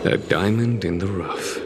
A diamond in the rough.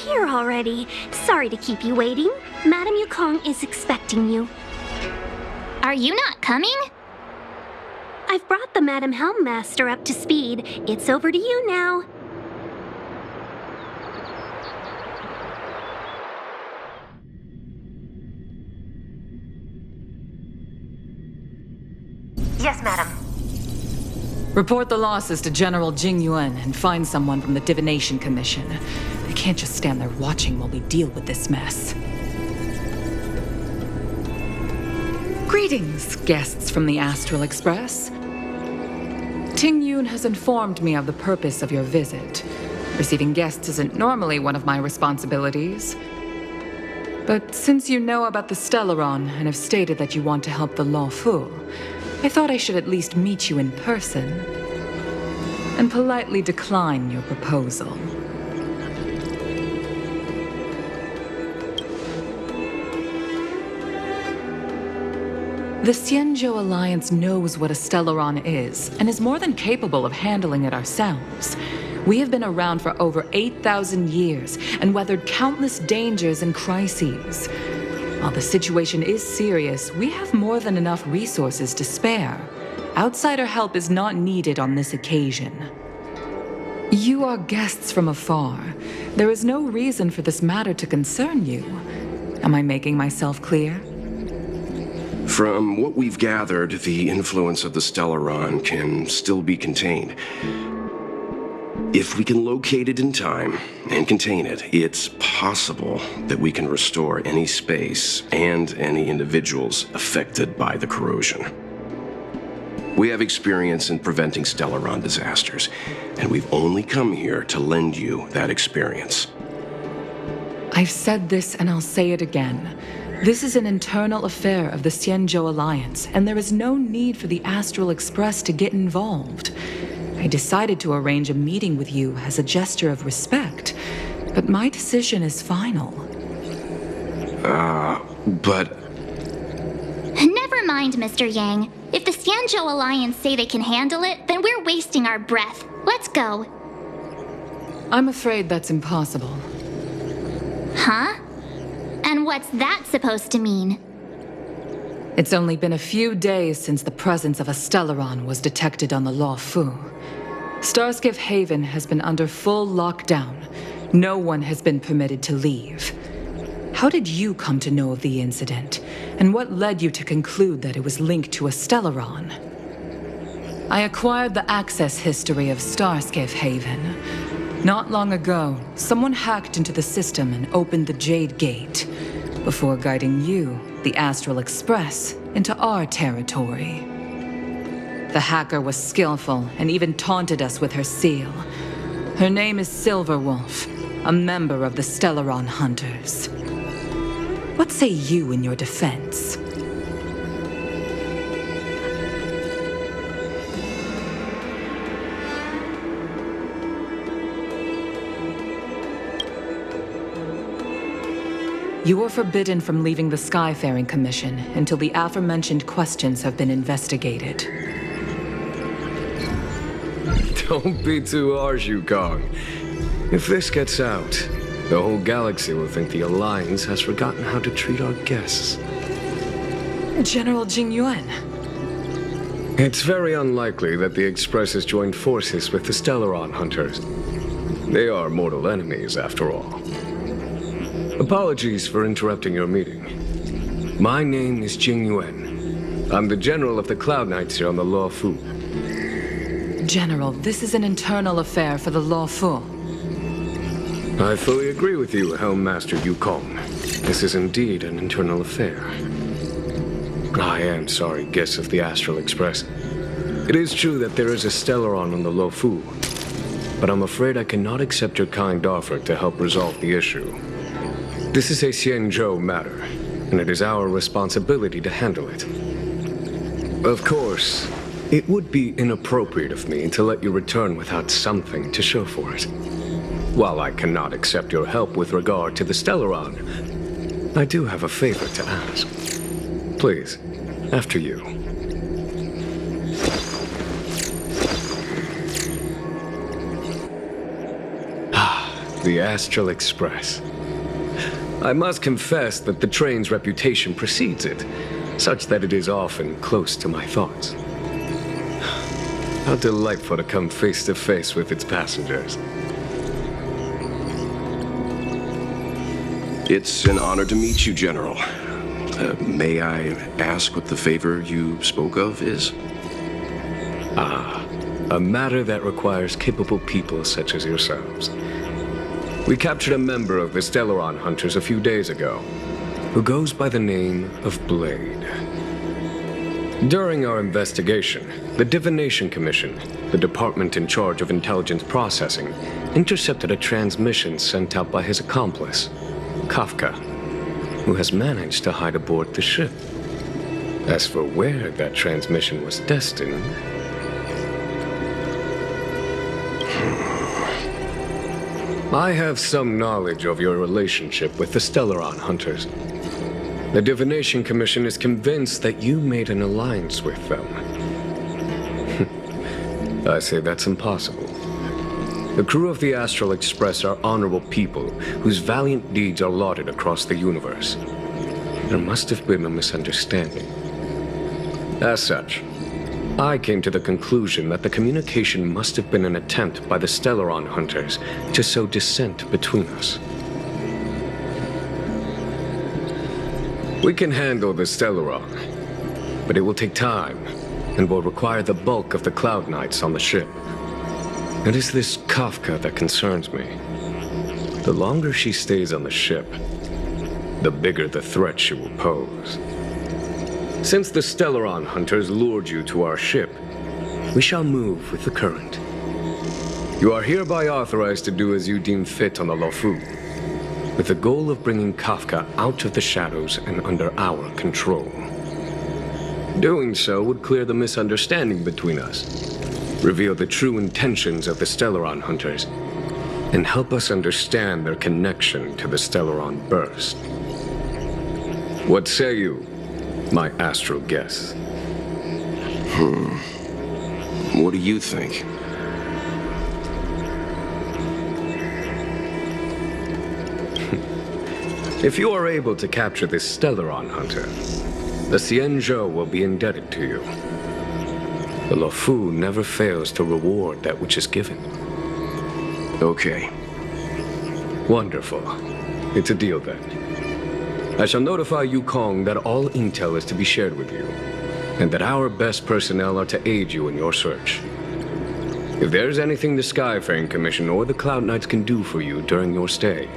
Here already. Sorry to keep you waiting. Madame Yukong is expecting you. Are you not coming? I've brought the Madame Helmmaster up to speed. It's over to you now. Yes, madam. Report the losses to General Jing Yuan and find someone from the Divination Commission. They can't just stand there watching while we deal with this mess. Greetings, guests from the Astral Express. Ting Yun has informed me of the purpose of your visit. Receiving guests isn't normally one of my responsibilities. But since you know about the Stellaron and have stated that you want to help the Law Fu, I thought I should at least meet you in person and politely decline your proposal. The Xianzhou Alliance knows what a Stellaron is and is more than capable of handling it ourselves. We have been around for over 8,000 years and weathered countless dangers and crises. While the situation is serious, we have more than enough resources to spare. Outsider help is not needed on this occasion. You are guests from afar. There is no reason for this matter to concern you. Am I making myself clear? From what we've gathered, the influence of the Stellaron can still be contained. If we can locate it in time and contain it, it's possible that we can restore any space and any individuals affected by the corrosion. We have experience in preventing Stellaron disasters, and we've only come here to lend you that experience. I've said this and I'll say it again. This is an internal affair of the Xianzhou Alliance, and there is no need for the Astral Express to get involved. I decided to arrange a meeting with you as a gesture of respect, but my decision is final. But... Never mind, Mr. Yang. If the Xianzhou Alliance say they can handle it, then we're wasting our breath. Let's go. I'm afraid that's impossible. Huh? And what's that supposed to mean? It's only been a few days since the presence of a Stellaron was detected on the Law Fu. Starskiff Haven has been under full lockdown. No one has been permitted to leave. How did you come to know of the incident? And what led you to conclude that it was linked to a Stellaron? I acquired the access history of Starskiff Haven. Not long ago, someone hacked into the system and opened the Jade Gate, before guiding you, the Astral Express, into our territory. The hacker was skillful and even taunted us with her seal. Her name is Silverwolf, a member of the Stellaron Hunters. What say you in your defense? You are forbidden from leaving the Skyfaring Commission until the aforementioned questions have been investigated. Don't be too harsh, Yukong. If this gets out, the whole galaxy will think the Alliance has forgotten how to treat our guests. General Jing Yuan. It's very unlikely that the Express has joined forces with the Stellaron Hunters. They are mortal enemies, after all. Apologies for interrupting your meeting. My name is Jing Yuan. I'm the General of the Cloud Knights here on the Law Fu. General, this is an internal affair for the Law Fu. I fully agree with you, Helm Master Yukong. this is indeed an internal affair. I am sorry, guests of the Astral Express. It is true that there is a Stellaron on the Luofu, but I'm afraid I cannot accept your kind offer to help resolve the issue. This is a Xianzhou matter, and it is our responsibility to handle it. Of course, it would be inappropriate of me to let you return without something to show for it. While I cannot accept your help with regard to the Stellaron, I do have a favor to ask. Please, after you. The Astral Express. I must confess that the train's reputation precedes it, such that it is often close to my thoughts. How delightful to come face to face with its passengers. It's an honor to meet you, General. May I ask what the favor you spoke of is? A matter that requires capable people such as yourselves. We captured a member of the Stellaron Hunters a few days ago, who goes by the name of Blade. During our investigation, the Divination Commission, the department in charge of intelligence processing, intercepted a transmission sent out by his accomplice, Kafka, who has managed to hide aboard the ship. As for where that transmission was destined... I have some knowledge of your relationship with the Stellaron Hunters. The Divination Commission is convinced that you made an alliance with them. I say that's impossible. The crew of the Astral Express are honorable people whose valiant deeds are lauded across the universe. There must have been a misunderstanding. As such, I came to the conclusion that the communication must have been an attempt by the Stellaron Hunters to sow dissent between us. We can handle the Stellaron, but it will take time and will require the bulk of the Cloud Knights on the ship. It is this Kafka that concerns me. The longer she stays on the ship, the bigger the threat she will pose. Since the Stellaron Hunters lured you to our ship, we shall move with the current. You are hereby authorized to do as you deem fit on the Luofu, with the goal of bringing Kafka out of the shadows and under our control. Doing so would clear the misunderstanding between us, reveal the true intentions of the Stellaron Hunters, and help us understand their connection to the Stellaron Burst. What say you, my astral guests? What do you think? If you are able to capture this Stellaron Hunter, the Xianzhou will be indebted to you. The Luofu never fails to reward that which is given. Okay. Wonderful. It's a deal then. I shall notify Yukong that all intel is to be shared with you, and that our best personnel are to aid you in your search. If there's anything the Skyfaring Commission or the Cloud Knights can do for you during your stay,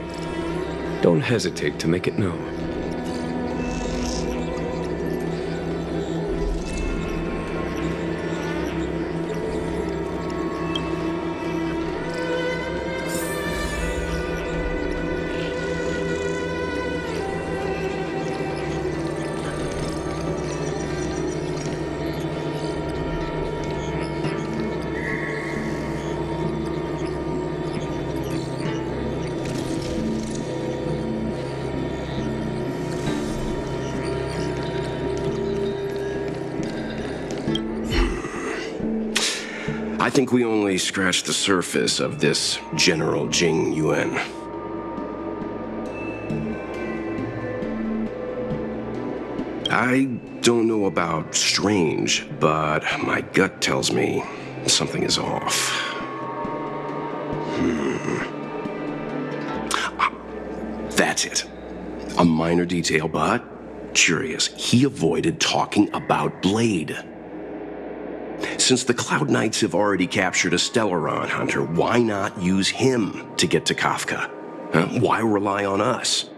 don't hesitate to make it known. I think we only scratched the surface of this General Jing Yuan. I don't know about strange, but my gut tells me something is off. That's it. A minor detail, but curious. He avoided talking about Blade. Since the Cloud Knights have already captured a Stellaron Hunter, why not use him to get to Kafka? Why rely on us?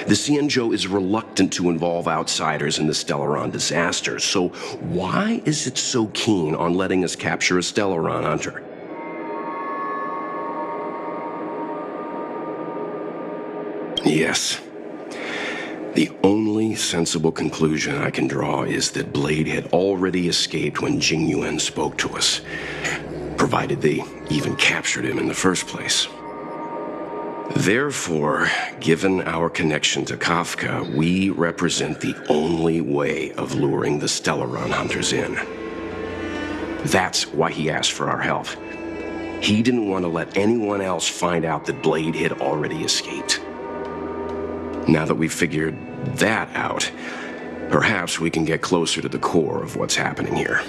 The Xianzhou is reluctant to involve outsiders in the Stellaron disaster, so why is it so keen on letting us capture a Stellaron hunter? Yes. The only sensible conclusion I can draw is that Blade had already escaped when Jing Yuan spoke to us, provided they even captured him in the first place. Therefore, given our connection to Kafka, we represent the only way of luring the Stellaron hunters in. That's why he asked for our help. He didn't want to let anyone else find out that Blade had already escaped. Now that we've figured that out, perhaps we can get closer to the core of what's happening here.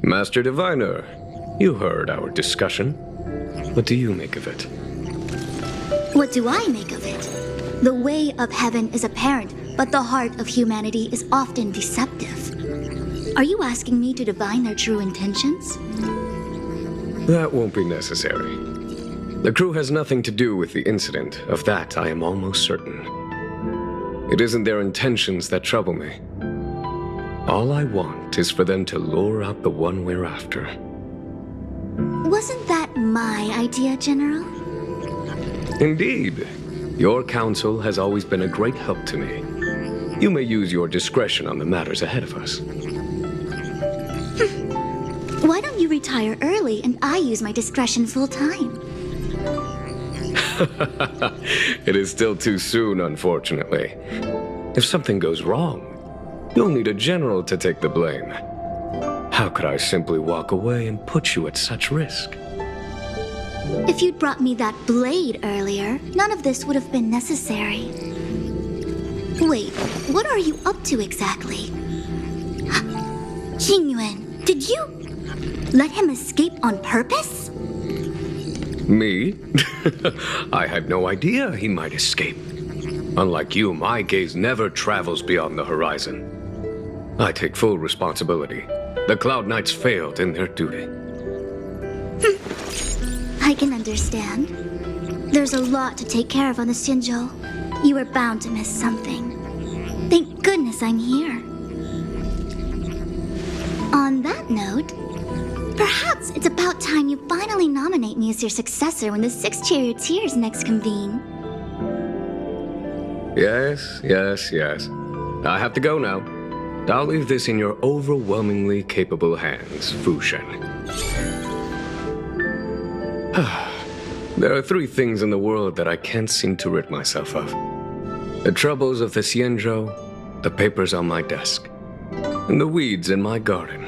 Master Diviner, you heard our discussion. What do you make of it? What do I make of it? The way of heaven is apparent, but the heart of humanity is often deceptive. Are you asking me to divine their true intentions? That won't be necessary. The crew has nothing to do with the incident. Of that, I am almost certain. It isn't their intentions that trouble me. All I want is for them to lure out the one we're after. Wasn't that my idea, General? Indeed. Your counsel has always been a great help to me. You may use your discretion on the matters ahead of us. Why don't you retire early and I use my discretion full time? It is still too soon, unfortunately. If something goes wrong, you'll need a general to take the blame. How could I simply walk away and put you at such risk? If you'd brought me that blade earlier, none of this would have been necessary. Wait, what are you up to exactly? Xingyuan, did you let him escape on purpose? Me? I had no idea he might escape. Unlike you, my gaze never travels beyond the horizon. I take full responsibility. The Cloud Knights failed in their duty. I can understand. There's a lot to take care of on the Xinzhou. You were bound to miss something. Thank goodness I'm here. On that note, perhaps it's about time you finally nominate me as your successor when the 6 charioteers next convene. Yes. I have to go now. I'll leave this in your overwhelmingly capable hands, Fu Shen. There are 3 things in the world that I can't seem to rid myself of. The troubles of the Xianzhou, the papers on my desk, and the weeds in my garden.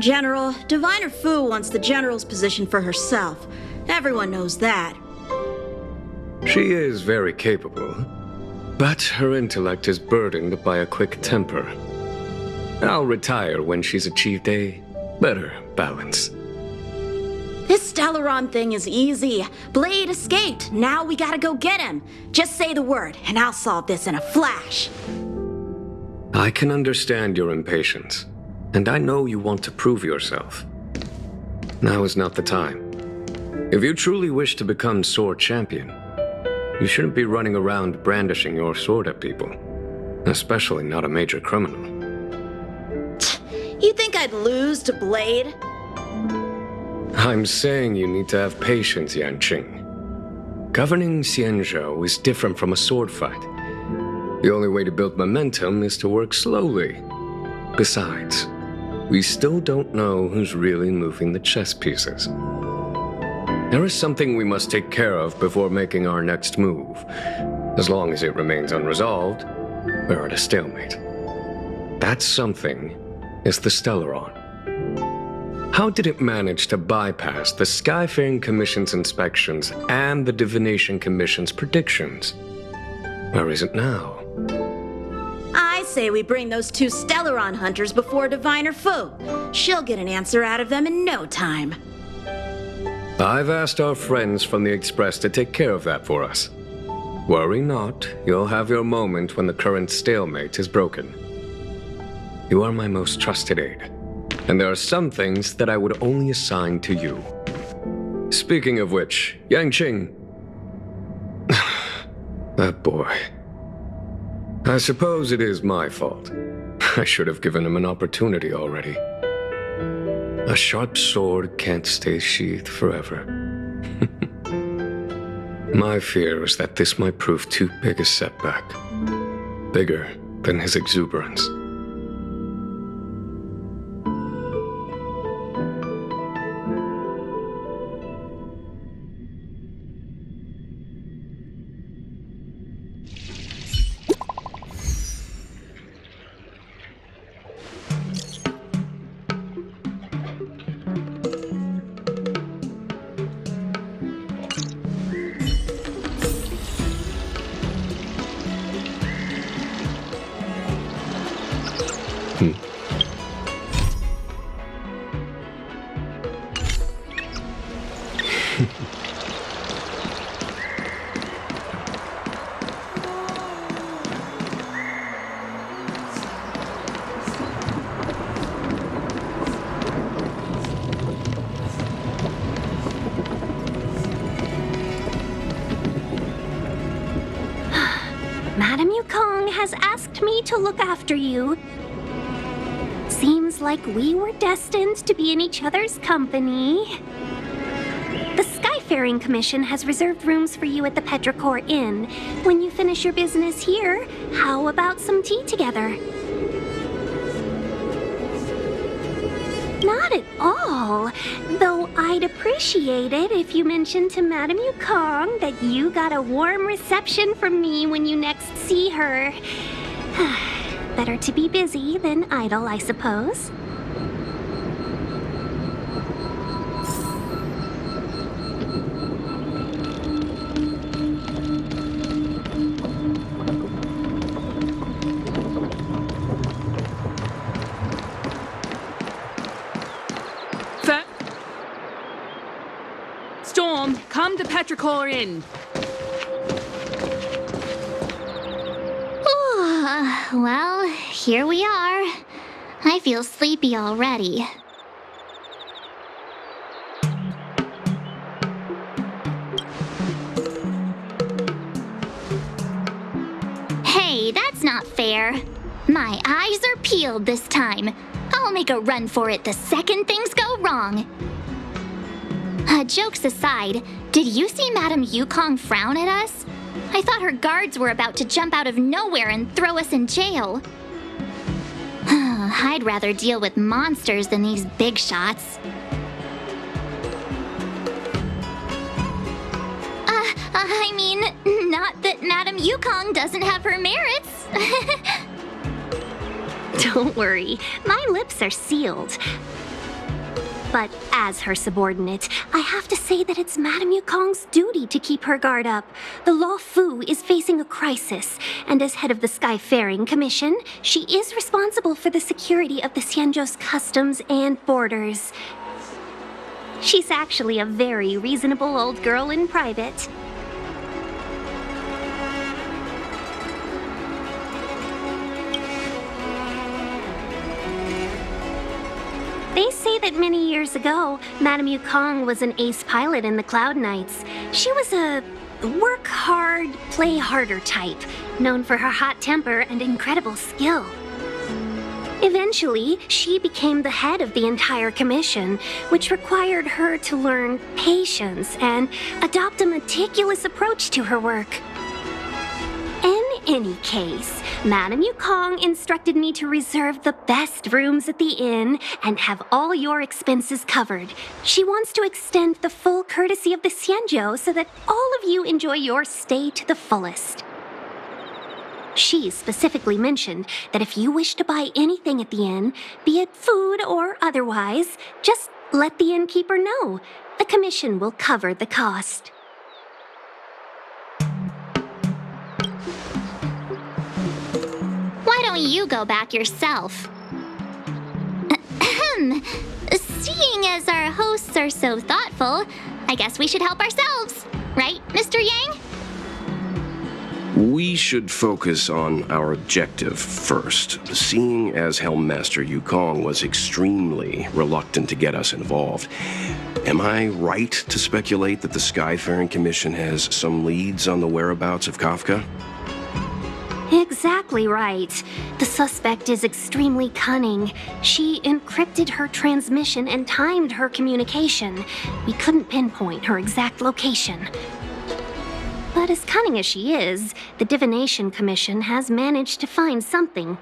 General, Diviner Fu wants the General's position for herself. Everyone knows that. She is very capable, but her intellect is burdened by a quick temper. I'll retire when she's achieved a better balance. This Stellaron thing is easy. Blade escaped. Now we gotta go get him. Just say the word, and I'll solve this in a flash. I can understand your impatience, and I know you want to prove yourself. Now is not the time. If you truly wish to become sword champion, you shouldn't be running around brandishing your sword at people, especially not a major criminal. You think I'd lose to Blade? I'm saying you need to have patience, Yanqing. Governing Xianzhou is different from a sword fight. The only way to build momentum is to work slowly. Besides, we still don't know who's really moving the chess pieces. There is something we must take care of before making our next move. As long as it remains unresolved, we're at a stalemate. That something is the Stellaron. How did it manage to bypass the Skyfaring Commission's inspections and the Divination Commission's predictions? Where is it now? I say we bring those two Stellaron hunters before Diviner Fu. She'll get an answer out of them in no time. I've asked our friends from the Express to take care of that for us. Worry not, you'll have your moment when the current stalemate is broken. You are my most trusted aide, and there are some things that I would only assign to you. Speaking of which, Yangqing... that boy... I suppose it is my fault. I should have given him an opportunity already. A sharp sword can't stay sheathed forever. My fear is that this might prove too big a setback. Bigger than his exuberance. Madame Yukong has asked me to look after you. Seems like we were destined to be in each other's company. The Skyfaring Commission has reserved rooms for you at the Petrichor Inn. When you finish your business here, how about some tea together? Not at all. Though I'd appreciate it if you mentioned to Madame Yukong that you got a warm reception from me when you next see her. Better to be busy than idle, I suppose. Storm, come to Petrichor Inn. Well, here we are. I feel sleepy already. Hey, that's not fair. My eyes are peeled this time. I'll make a run for it the second things go wrong. Jokes aside, did you see Madame Yukong frown at us? I thought her guards were about to jump out of nowhere and throw us in jail. I'd rather deal with monsters than these big shots. I mean, not that Madame Yukong doesn't have her merits. Don't worry, my lips are sealed. But as her subordinate, I have to say that it's Madame Yukong's duty to keep her guard up. The Law Fu is facing a crisis, and as head of the Skyfaring Commission, she is responsible for the security of the Xianzhou's customs and borders. She's actually a very reasonable old girl in private. They say that many years ago, Madame Yukong was an ace pilot in the Cloud Knights. She was a work hard, play harder type, known for her hot temper and incredible skill. Eventually, she became the head of the entire commission, which required her to learn patience and adopt a meticulous approach to her work. In any case, Madame Yukong instructed me to reserve the best rooms at the inn and have all your expenses covered. She wants to extend the full courtesy of the Xianzhou so that all of you enjoy your stay to the fullest. She specifically mentioned that if you wish to buy anything at the inn, be it food or otherwise, just let the innkeeper know. The commission will cover the cost. Why don't you go back yourself? Seeing as our hosts are so thoughtful, I guess we should help ourselves. Right, Mr. Yang? We should focus on our objective first. Seeing as Helmmaster Yukong was extremely reluctant to get us involved, am I right to speculate that the Skyfaring Commission has some leads on the whereabouts of Kafka? Exactly right. The suspect is extremely cunning. She encrypted her transmission and timed her communication. We couldn't pinpoint her exact location. But as cunning as she is, the Divination Commission has managed to find something.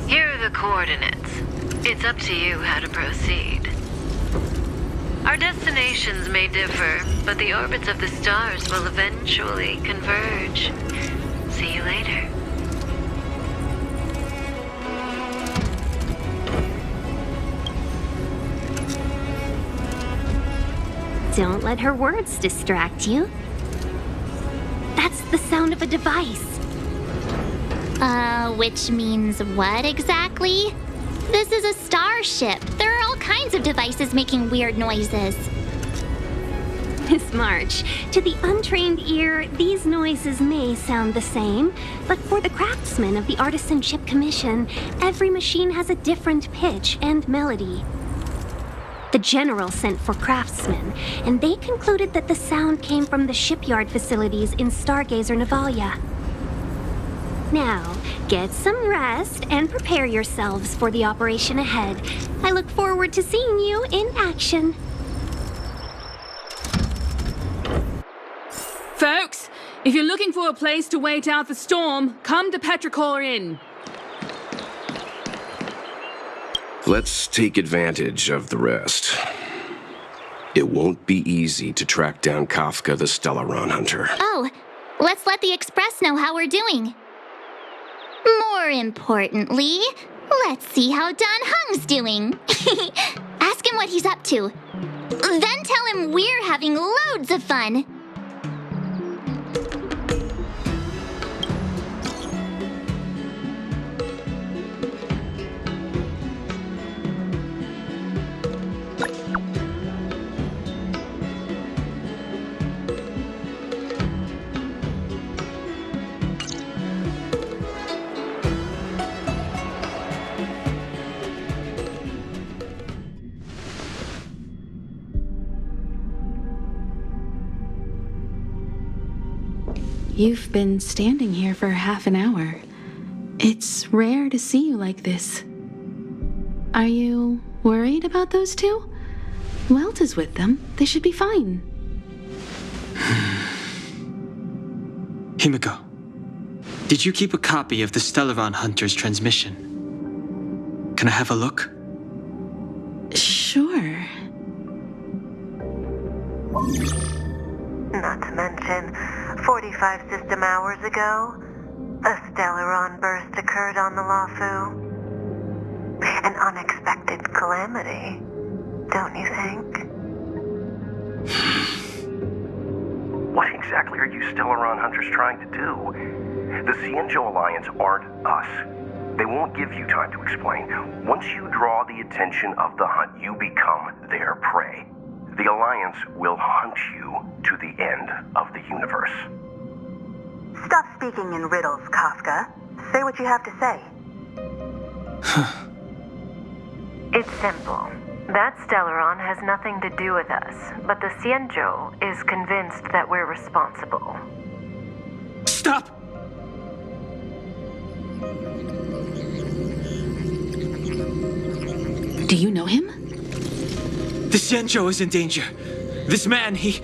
Here are the coordinates. It's up to you how to proceed. Our destinations may differ, but the orbits of the stars will eventually converge. See you later. Don't let her words distract you. That's the sound of a device. Which means what exactly? This is a starship. There are all kinds of devices making weird noises. Miss March, to the untrained ear, these noises may sound the same, but for the craftsmen of the Artisanship Commission, every machine has a different pitch and melody. The General sent for craftsmen, and they concluded that the sound came from the shipyard facilities in Stargazer Navalia. Now, get some rest and prepare yourselves for the operation ahead. I look forward to seeing you in action. Folks, if you're looking for a place to wait out the storm, come to Petrichor Inn. Let's take advantage of the rest. It won't be easy to track down Kafka the Stellaron Hunter. Oh, let's let the Express know how we're doing. More importantly, let's see how Don Hung's doing. Ask him what he's up to. Then tell him we're having loads of fun. You've been standing here for half an hour. It's rare to see you like this. Are you worried about those two? Welt is with them. They should be fine. Himiko, did you keep a copy of the Stellaron Hunter's transmission? Can I have a look? Sure. Not to mention, 45 system hours ago, a Stellaron burst occurred on the Lawfu. An unexpected calamity, don't you think? What exactly are you Stellaron Hunters trying to do? The Xianzhou Alliance aren't us. They won't give you time to explain. Once you draw the attention of the hunt, you become their prey. The Alliance will hunt you to the end of the universe. Stop speaking in riddles, Kafka. Say what you have to say. It's simple. That Stellaron has nothing to do with us, but the Xianzhou is convinced that we're responsible. Stop! Do you know him? The Xianzhou is in danger. This man, he...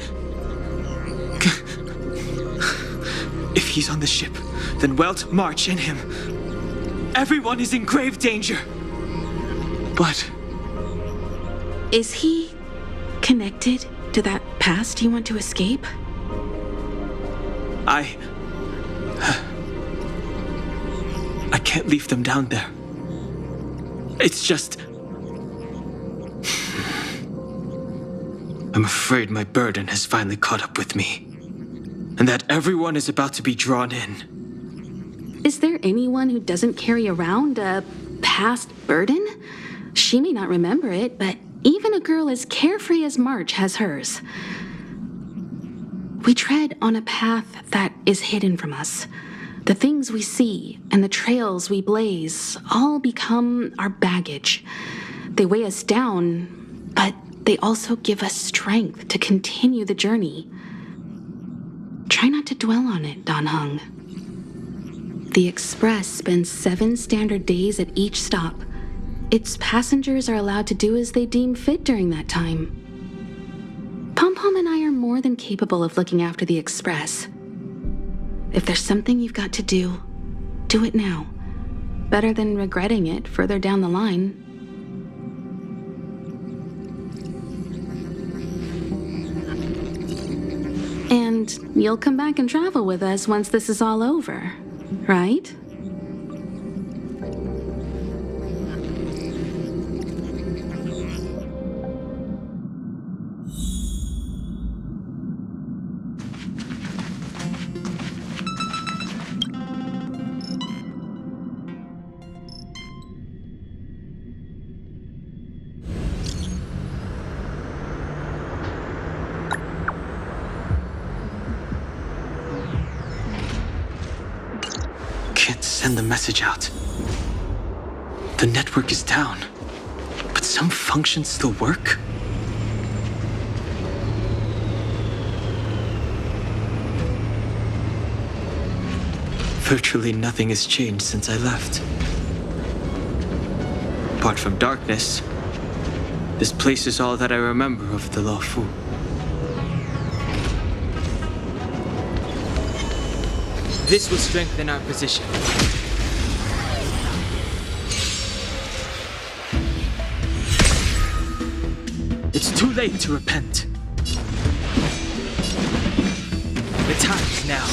If he's on the ship, then Welt, March, and him. Everyone is in grave danger. But... Is he connected to that past you want to escape? I can't leave them down there. It's just... I'm afraid my burden has finally caught up with me. And that everyone is about to be drawn in. Is there anyone who doesn't carry around a past burden? She may not remember it, but even a girl as carefree as March has hers. We tread on a path that is hidden from us. The things we see and the trails we blaze all become our baggage. They weigh us down, but they also give us strength to continue the journey. Try not to dwell on it, Dan Heng. The Express spends 7 standard days at each stop. Its passengers are allowed to do as they deem fit during that time. Pom-Pom and I are more than capable of looking after the Express. If there's something you've got to do, do it now. Better than regretting it further down the line. And you'll come back and travel with us once this is all over, right? Send the message out. The network is down, but some functions still work. Virtually nothing has changed since I left. Apart from darkness, this place is all that I remember of the Luofu. This will strengthen our position. It's too late to repent. The time is now.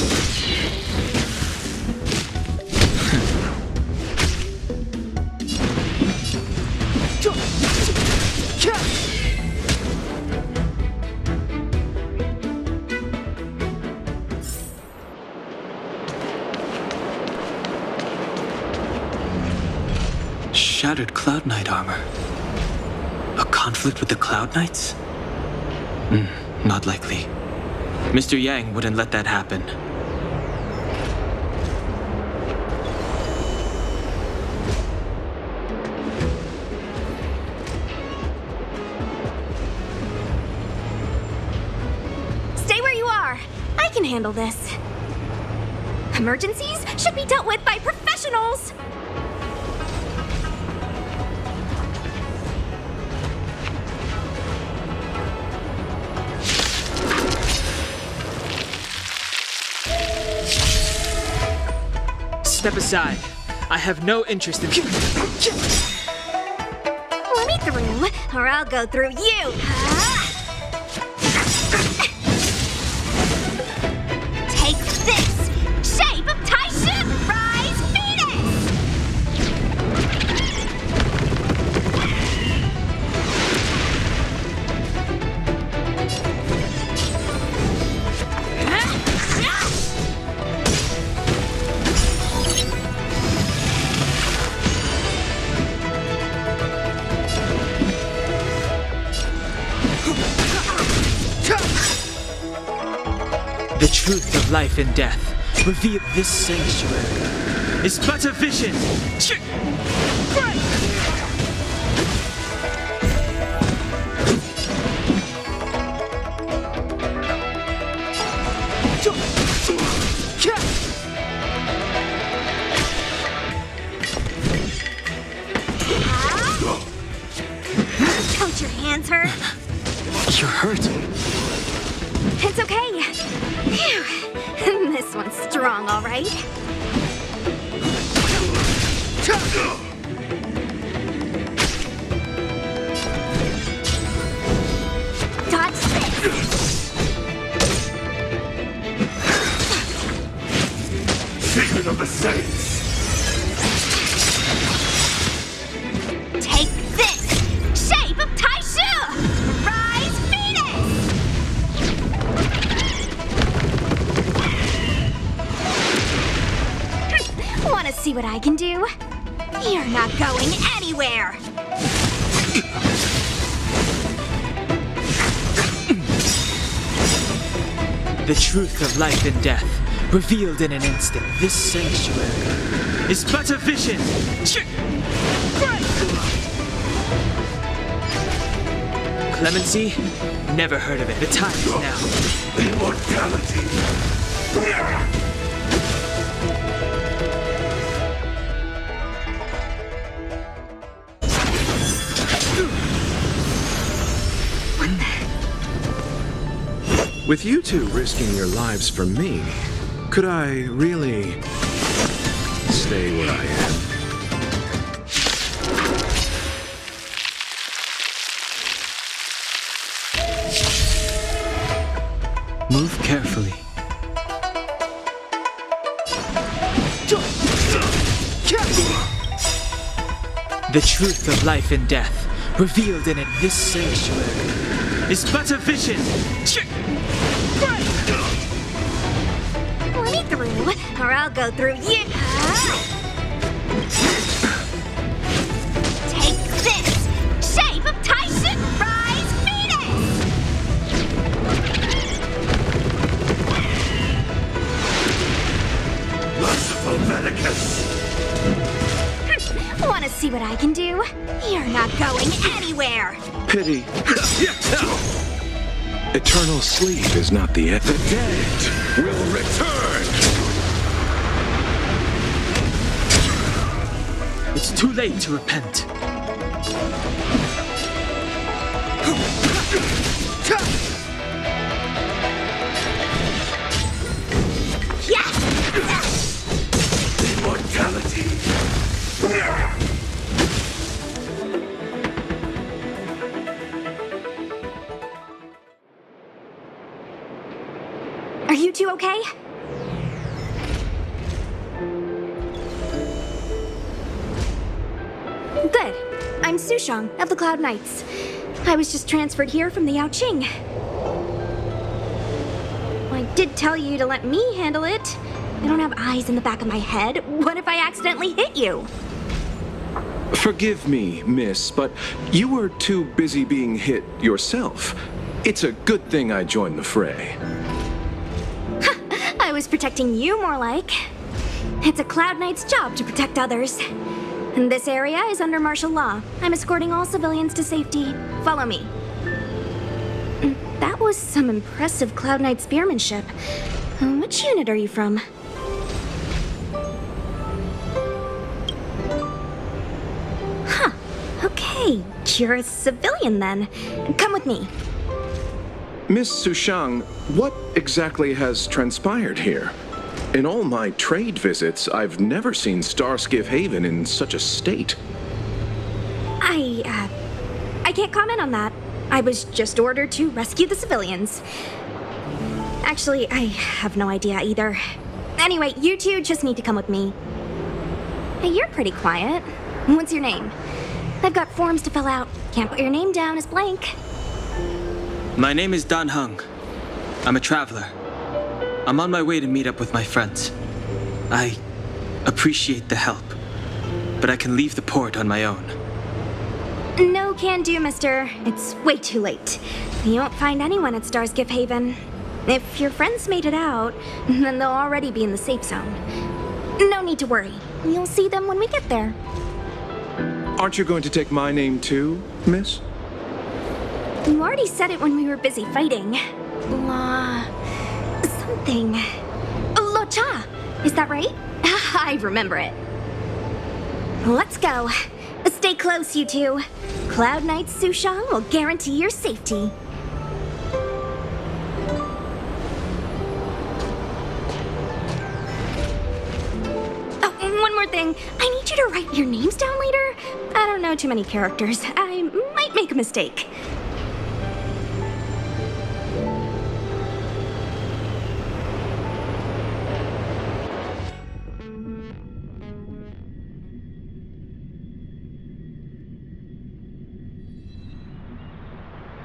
Shattered Cloud Knight armor. A conflict with the Cloud Knights? Not likely. Mr. Yang wouldn't let that happen. Stay where you are. I can handle this. Emergencies should be dealt with by professionals. Step aside. I have no interest in... Let me through, or I'll go through you. Take this! Shape of Taishin! Rise Phoenix! The truth of life and death, revealed this sanctuary, is but a vision. Don't your hands hurt? You're hurt. It's okay. Phew. This one's strong, all right. Dodge this. Secret of the Saints. see what I can do? You're not going anywhere! The truth of life and death, revealed in an instant. This sanctuary is but a vision. Clemency? Never heard of it. The time is now. Immortality. With you two risking your lives for me, could I really stay where I am? Move carefully. The truth of life and death, revealed in it. This sanctuary is but a vision. Let me through, or I'll go through you. Take this! Shape of Tyson Rise Venus! Merciful Medicus. Want to see what I can do? You're not going anywhere! Pity. Eternal sleep is not the end. The dead will return! It's too late to repent. Immortality. Are you two okay? Good. I'm Sushang of the Cloud Knights. I was just transferred here from the Yaoqing. I did tell you to let me handle it. I don't have eyes in the back of my head. What if I accidentally hit you? Forgive me, miss, but you were too busy being hit yourself. It's a good thing I joined the fray. I was protecting you more like. It's a Cloud Knight's job to protect others. And this area is under martial law. I'm escorting all civilians to safety. Follow me. That was some impressive Cloud Knight spearmanship. Which unit are you from? Huh. Okay, you're a civilian then. Come with me. Miss Sushang, what exactly has transpired here? In all my trade visits, I've never seen Starskiff Haven in such a state. I can't comment on that. I was just ordered to rescue the civilians. Actually, I have no idea either. Anyway, you two just need to come with me. Hey, you're pretty quiet. What's your name? I've got forms to fill out. Can't put your name down as blank. My name is Dan Hung. I'm a traveler. I'm on my way to meet up with my friends. I appreciate the help, but I can leave the port on my own. No can do, mister. It's way too late. You won't find anyone at Starskiff Haven. If your friends made it out, then they'll already be in the safe zone. No need to worry. You'll see them when we get there. Aren't you going to take my name too, miss? You already said it when we were busy fighting. Something. Locha! Is that right? I remember it. Let's go. Stay close, you two. Cloud Knight Sushang will guarantee your safety. Oh, one more thing. I need you to write your names down later. I don't know too many characters. I might make a mistake.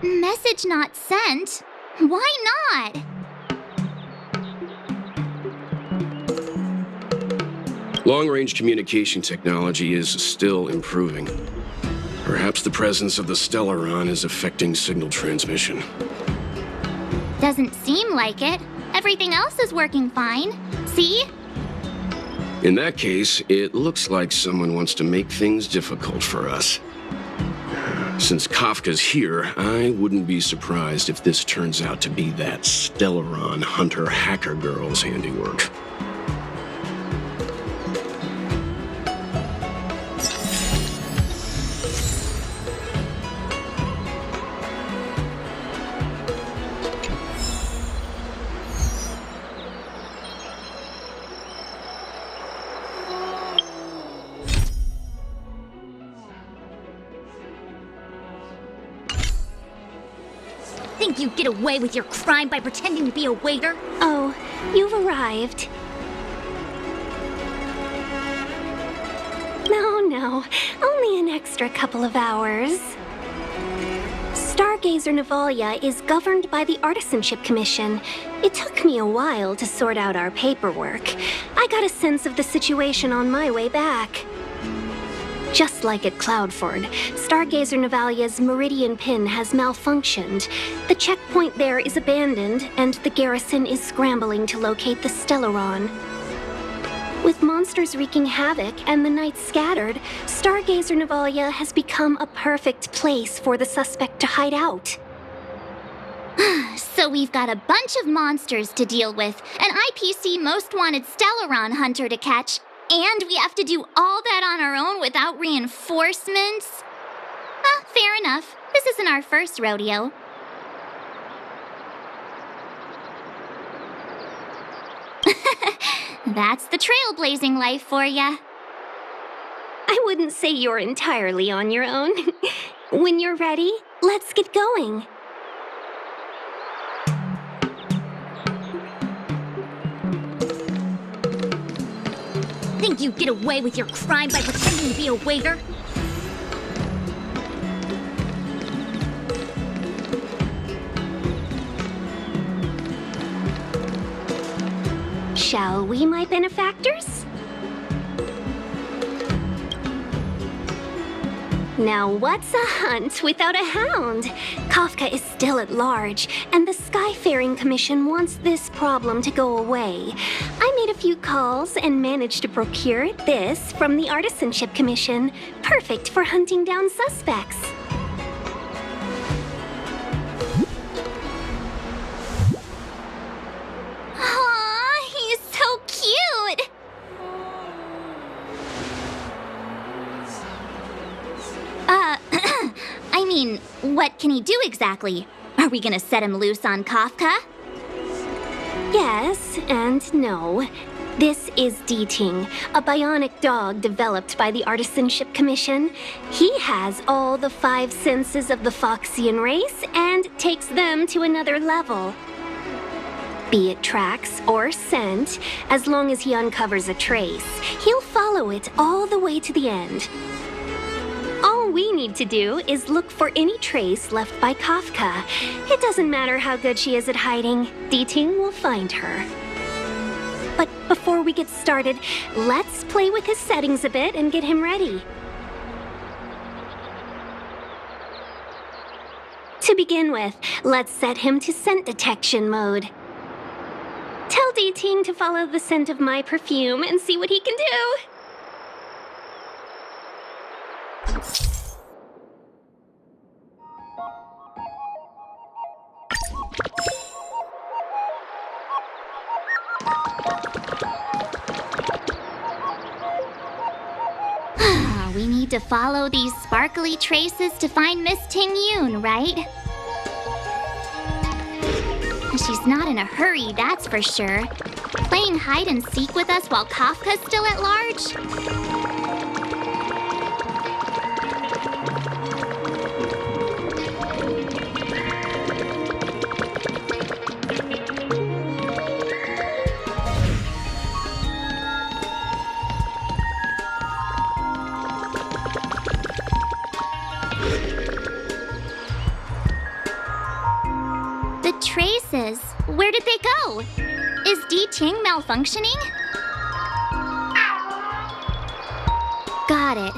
Message not sent? Why not? Long-range communication technology is still improving. Perhaps the presence of the Stellaron is affecting signal transmission. Doesn't seem like it. Everything else is working fine. See? In that case, it looks like someone wants to make things difficult for us. Since Kafka's here, I wouldn't be surprised if this turns out to be that Stellaron hunter hacker girl's handiwork. Think you'd get away with your crime by pretending to be a waiter? Oh, you've arrived. No, only an extra couple of hours. Stargazer Navalia is governed by the Artisanship Commission. It took me a while to sort out our paperwork. I got a sense of the situation on my way back. Just like at Cloudford, Stargazer Navalia's Meridian Pin has malfunctioned. The checkpoint there is abandoned, and the garrison is scrambling to locate the Stellaron. With monsters wreaking havoc and the night scattered, Stargazer Navalia has become a perfect place for the suspect to hide out. So we've got a bunch of monsters to deal with, an IPC Most Wanted Stellaron hunter to catch, and we have to do all that on our own without reinforcements? Fair enough. This isn't our first rodeo. That's the trailblazing life for ya. I wouldn't say you're entirely on your own. When you're ready, let's get going. Think you'd get away with your crime by pretending to be a waiter? Shall we, my benefactors? Now what's a hunt without a hound? Kafka is still at large, and the Skyfaring Commission wants this problem to go away. I made a few calls and managed to procure this from the Artisanship Commission. Perfect for hunting down suspects. Aw, he's so cute! I mean, what can he do exactly? Are we gonna set him loose on Kafka? Yes and no. This is Deeting, a bionic dog developed by the Artisanship Commission. He has all the 5 senses of the Foxian race and takes them to another level. Be it tracks or scent, as long as he uncovers a trace, he'll follow it all the way to the end. All we need to do is look for any trace left by Kafka. It doesn't matter how good she is at hiding, Deeting will find her. But before we get started, let's play with his settings a bit and get him ready. To begin with, let's set him to scent detection mode. Tell Deeting to follow the scent of my perfume and see what he can do. We need to follow these sparkly traces to find Miss Ting Yoon, right? She's not in a hurry, that's for sure. Playing hide and seek with us while Kafka's still at large? Traces. Where did they go? Is Deeting malfunctioning? Got it.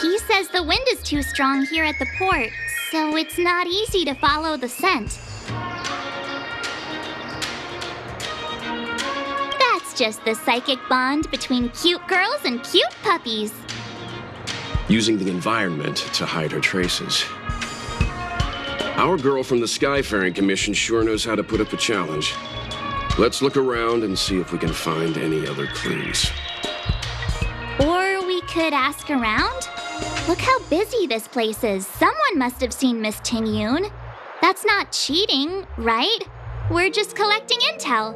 He says the wind is too strong here at the port, so it's not easy to follow the scent. That's just the psychic bond between cute girls and cute puppies. Using the environment to hide her traces. Our girl from the Skyfaring Commission sure knows how to put up a challenge. Let's look around and see if we can find any other clues. Or we could ask around? Look how busy this place is. Someone must have seen Miss Ting Yoon. That's not cheating, right? We're just collecting intel.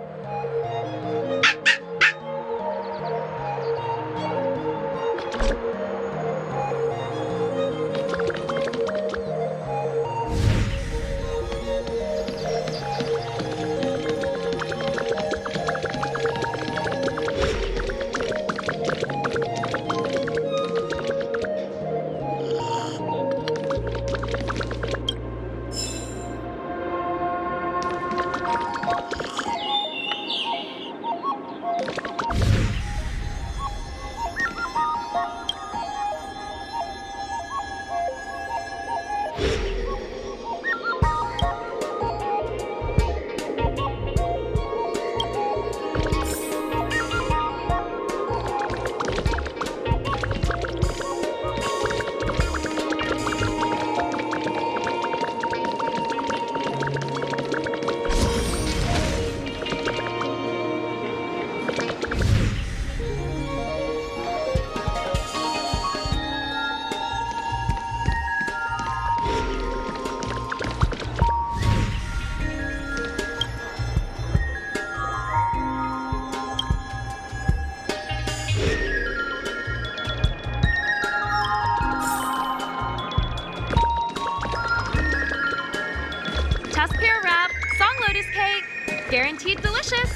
Guaranteed delicious.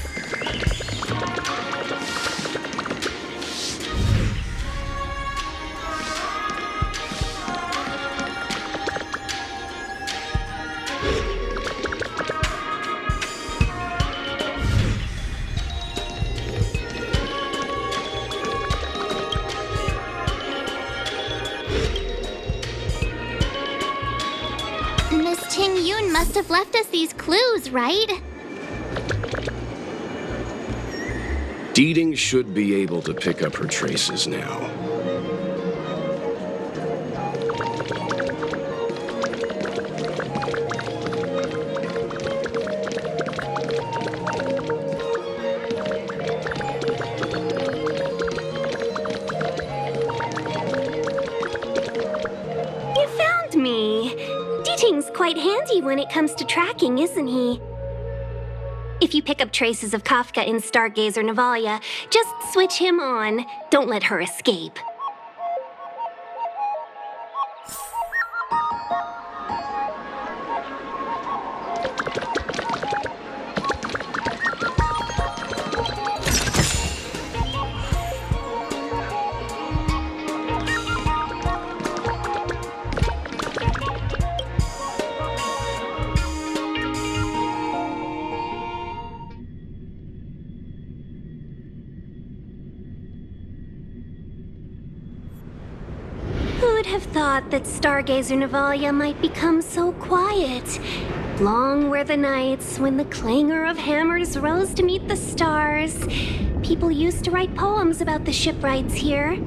Miss Ting Yoon must have left us these clues, right? Deeding should be able to pick up her traces now. You found me. Deeding's quite handy when it comes to tracking, isn't he? If you pick up traces of Kafka in Stargazer Navalia, just switch him on. Don't let her escape. Who'd have thought that Stargazer Navalia might become so quiet? Long were the nights when the clangor of hammers rose to meet the stars. People used to write poems about the shipwrights here.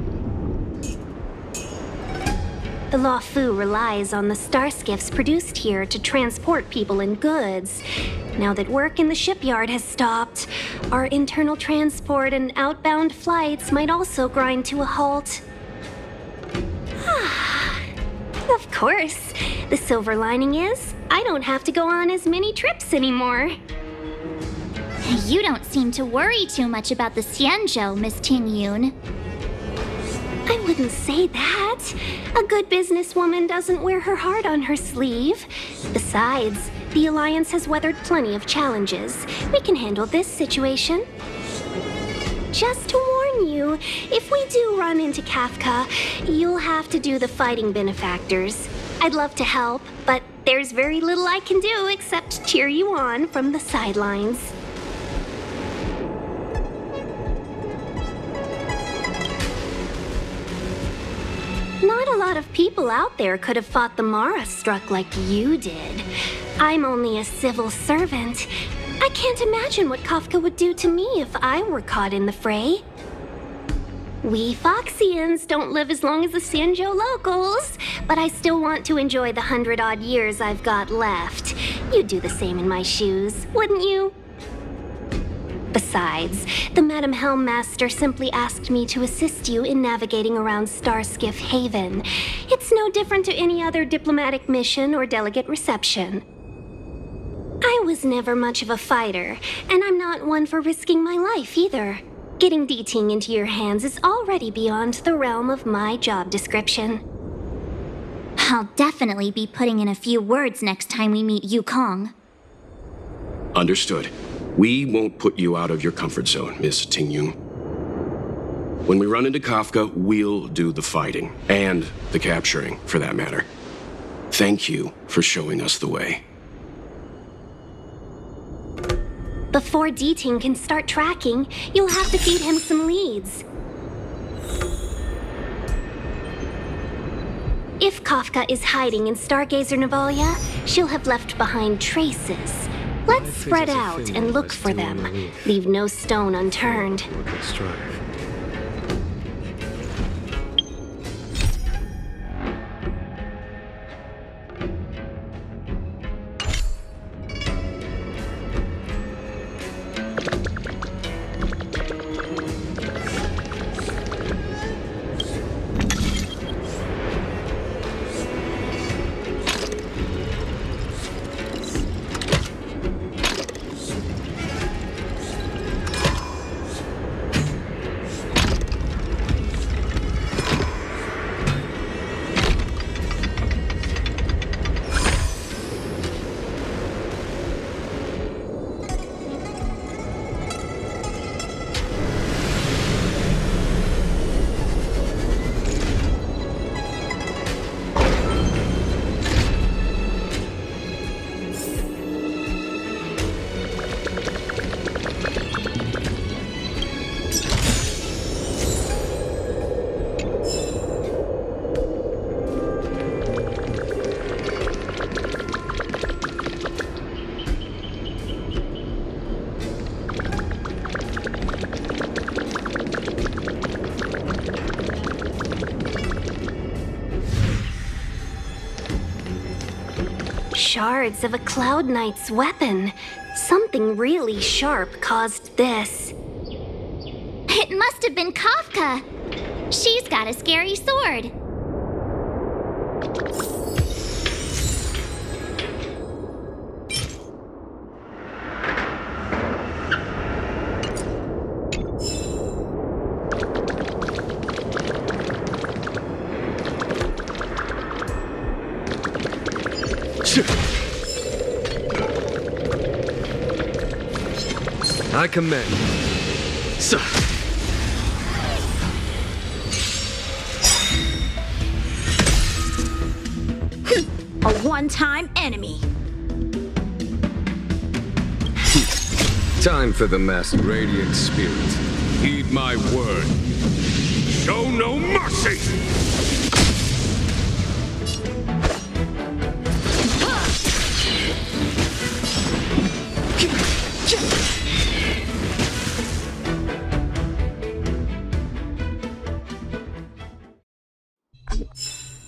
The Law Fu relies on the star skiffs produced here to transport people and goods. Now that work in the shipyard has stopped, our internal transport and outbound flights might also grind to a halt. Of course. The silver lining is, I don't have to go on as many trips anymore. You don't seem to worry too much about the Xianzhou, Miss Ting Yoon. I wouldn't say that. A good businesswoman doesn't wear her heart on her sleeve. Besides, the Alliance has weathered plenty of challenges. We can handle this situation. Just to warn you, if we do run into Kafka, you'll have to do the fighting benefactors. I'd love to help, but there's very little I can do except cheer you on from the sidelines. lot of people out there could have fought the Mara struck like you did. I'm only a civil servant. I can't imagine what Kafka would do to me if I were caught in the fray. We Foxians don't live as long as the Sanjo locals, but I still want to enjoy the 100-odd years I've got left. You'd do the same in my shoes, wouldn't you? Besides, the Madam Helmmaster simply asked me to assist you in navigating around Starskiff Haven. It's no different to any other diplomatic mission or delegate reception. I was never much of a fighter, and I'm not one for risking my life either. Getting D-Ting into your hands is already beyond the realm of my job description. I'll definitely be putting in a few words next time we meet Yukong. Understood. We won't put you out of your comfort zone, Miss Tingyun. When we run into Kafka, we'll do the fighting. And the capturing, for that matter. Thank you for showing us the way. Before D-Ting can start tracking, you'll have to feed him some leads. If Kafka is hiding in Stargazer Navalia, she'll have left behind traces. Let's spread out and look for them. Leave no stone unturned. Shards of a Cloud Knight's weapon. Something really sharp caused this. It must have been Kafka. She's got a scary sword. I commend. Sir. A one-time enemy. Time for the masked radiant spirit. Heed my word. Show no mercy!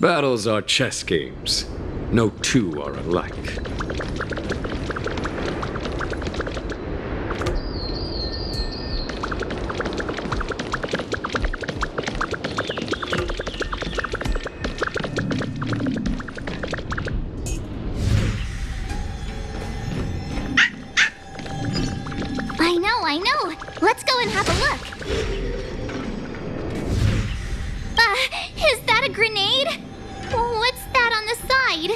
Battles are chess games. No two are alike. I know. Let's go and have a look. Is that a grenade? What's that on the side?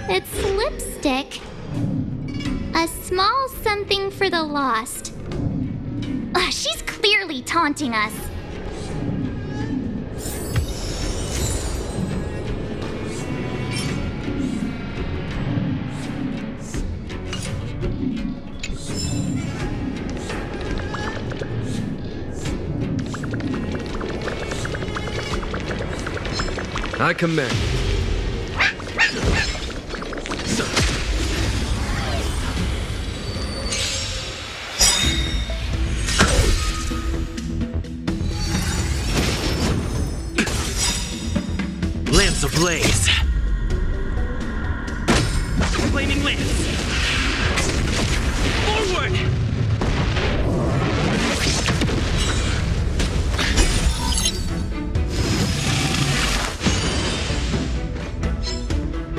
It's lipstick. A small something for the lost. She's clearly taunting us. I commend. Lance ablaze. Flaming lance. Forward!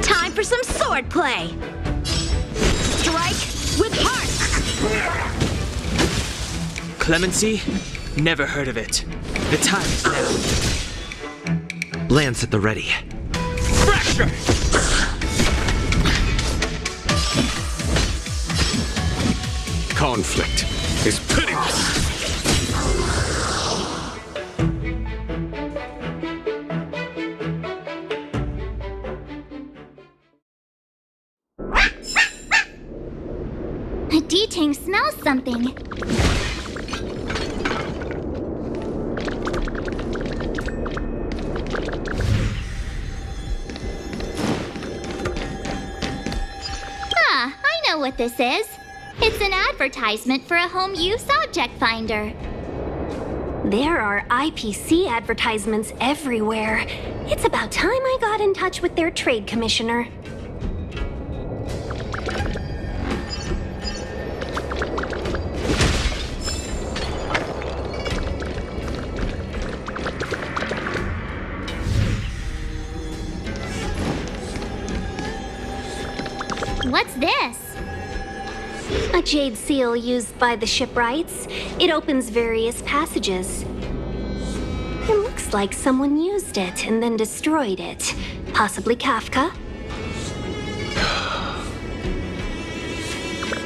Time for some sword play. Strike with heart. Clemency? Never heard of it. The time is now. Lance at the ready. Fracture! Conflict is pitiless. D-Tang smells something. Ah, I know what this is. It's an advertisement for a home use object finder. There are IPC advertisements everywhere. It's about time I got in touch with their trade commissioner. What's this? A jade seal used by the shipwrights. It opens various passages. It looks like someone used it and then destroyed it. Possibly Kafka?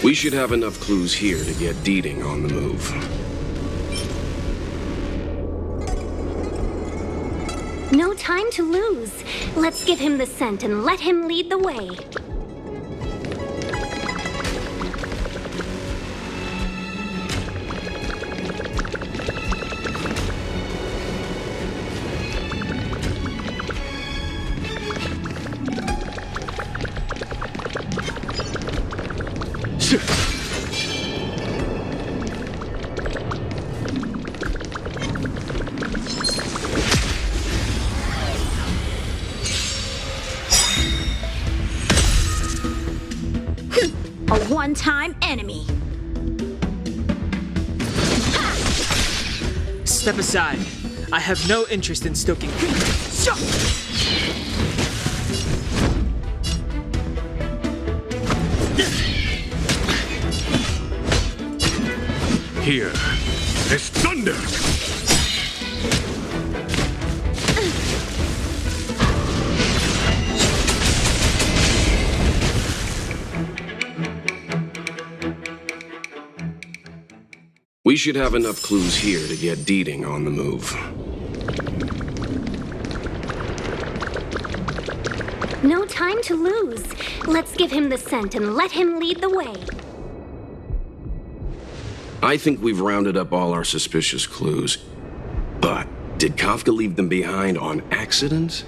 We should have enough clues here to get Deeding on the move. No time to lose. Let's give him the scent and let him lead the way. A one-time enemy. Step aside. I have no interest in stoking. Here is thunder! We should have enough clues here to get Deeding on the move. No time to lose. Let's give him the scent and let him lead the way. I think we've rounded up all our suspicious clues. But did Kafka leave them behind on accident?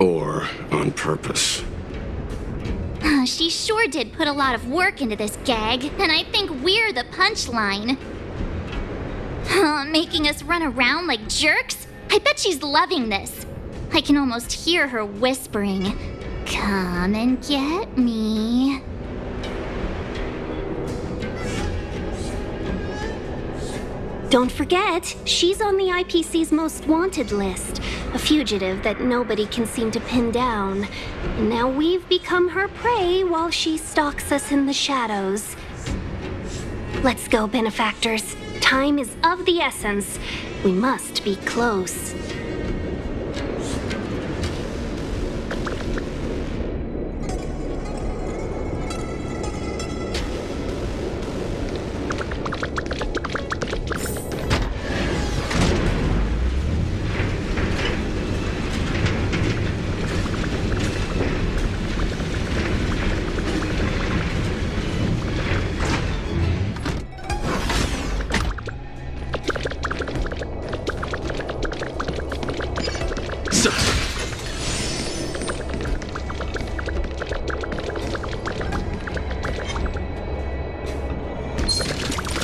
Or on purpose? She sure did put a lot of work into this gag, and I think we're the punchline. Making us run around like jerks? I bet she's loving this. I can almost hear her whispering, "Come and get me." Don't forget, she's on the IPC's most wanted list. A fugitive that nobody can seem to pin down. And now we've become her prey while she stalks us in the shadows. Let's go, benefactors. Time is of the essence. We must be close.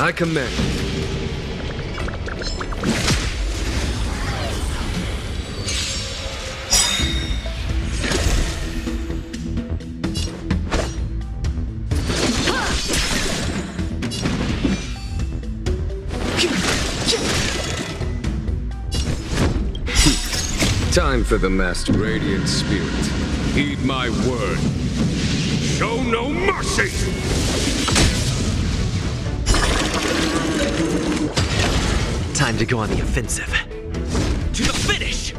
I commend. Time for the Master Radiant Spirit. Heed my word. Show no mercy! Time to go on the offensive. To the finish!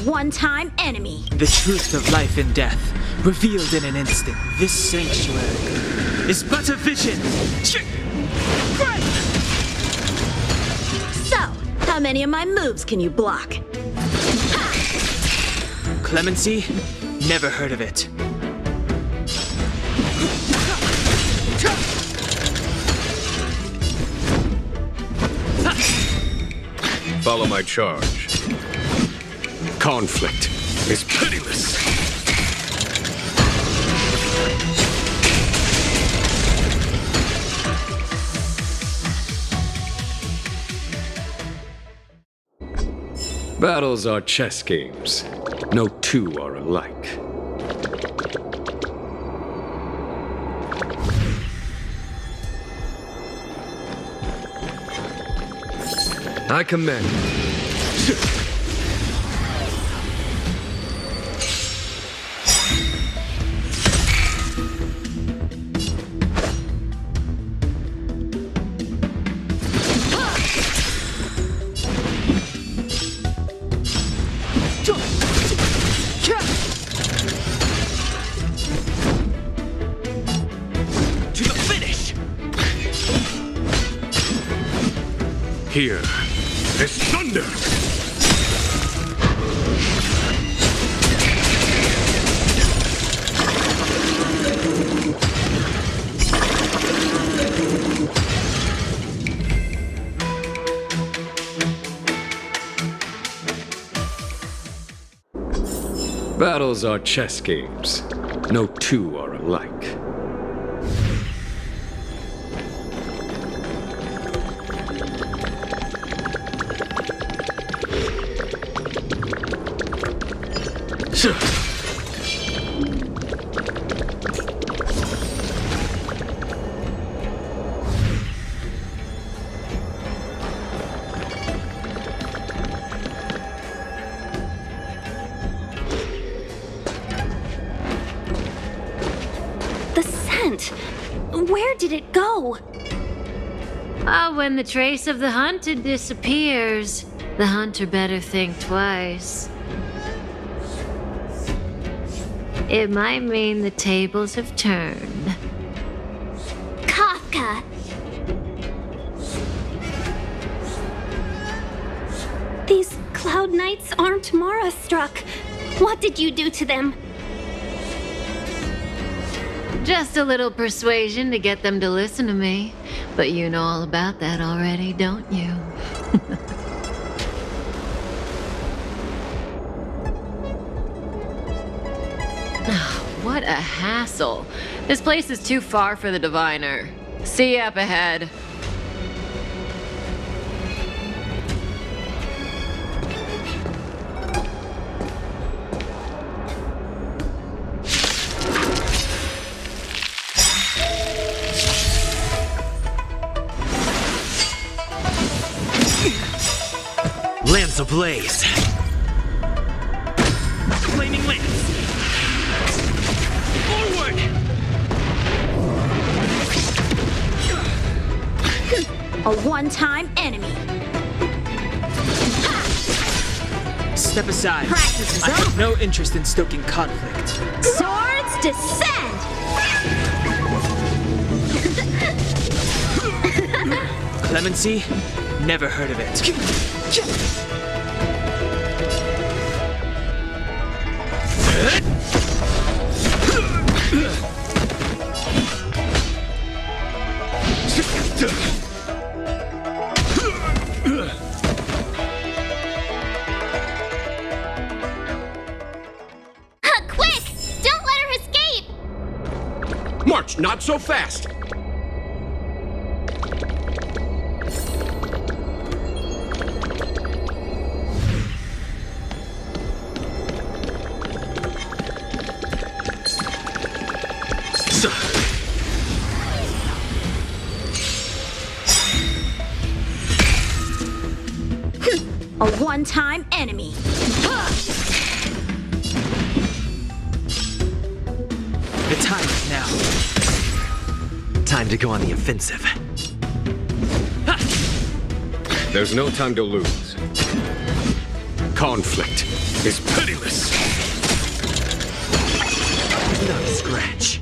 One-time enemy. The truth of life and death, revealed in an instant. This sanctuary is but a vision. So, how many of my moves can you block? Clemency? Never heard of it. Follow my charge. Conflict is pitiless. Battles are chess games. No two are alike. I commend. Here is thunder! Battles are chess games. No two are alike. The scent. Where did it go? When the trace of the hunted disappears, the hunter better think twice. It might mean the tables have turned. Kafka! These cloud knights aren't Mara-struck. What did you do to them? Just a little persuasion to get them to listen to me. But you know all about that already, don't you? What a hassle. This place is too far for the diviner. See you up ahead. Lamps ablaze. Flaming lamps. Forward! A one-time enemy. Step aside. Practice is I have over. no interest in stoking conflict. Swords descend! Clemency? Never heard of it. Quick! Don't let her escape! March, not so fast! A one-time enemy. The time is now. Time to go on the offensive. There's no time to lose. Conflict is pitiless. Not a scratch.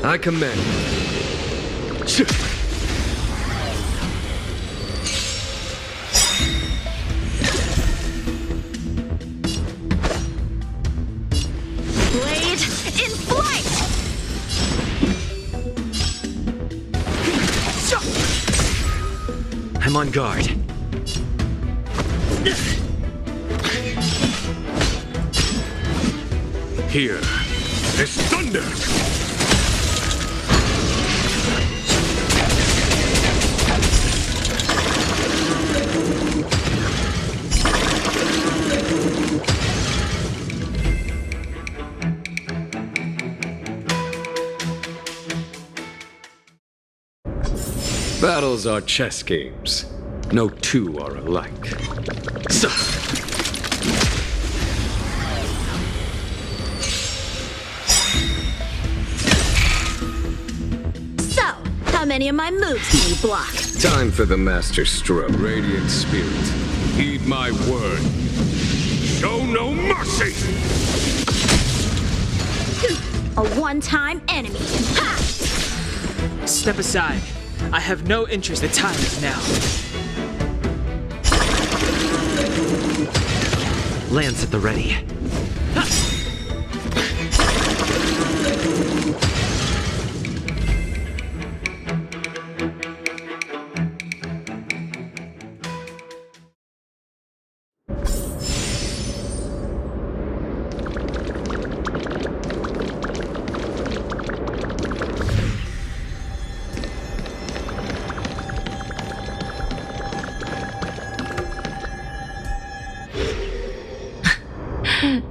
I commend. Blade in flight! I'm on guard. Here is thunder! Battles are chess games. No two are alike. So. So, how many of my moves can you block? Time for the master stroke. Radiant spirit, heed my word. Show no mercy! A one-time enemy. Ha! Step aside. I have no interest. The time is now. Lance at the ready.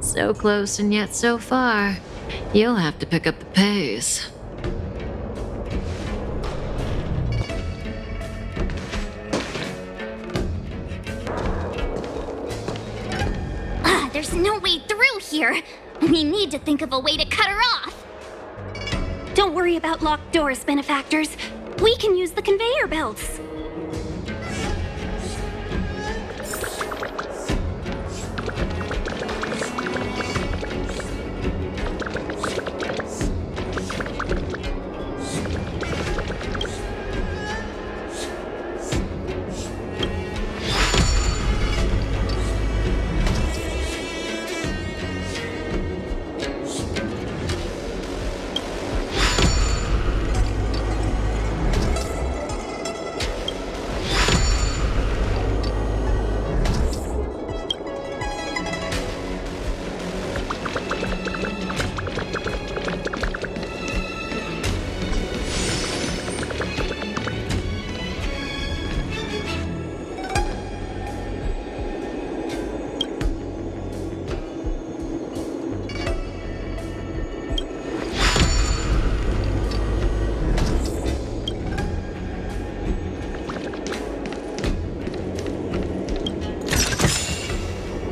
So close and yet so far. You'll have to pick up the pace. There's no way through here. We need to think of a way to cut her off. Don't worry about locked doors, benefactors. We can use the conveyor belts.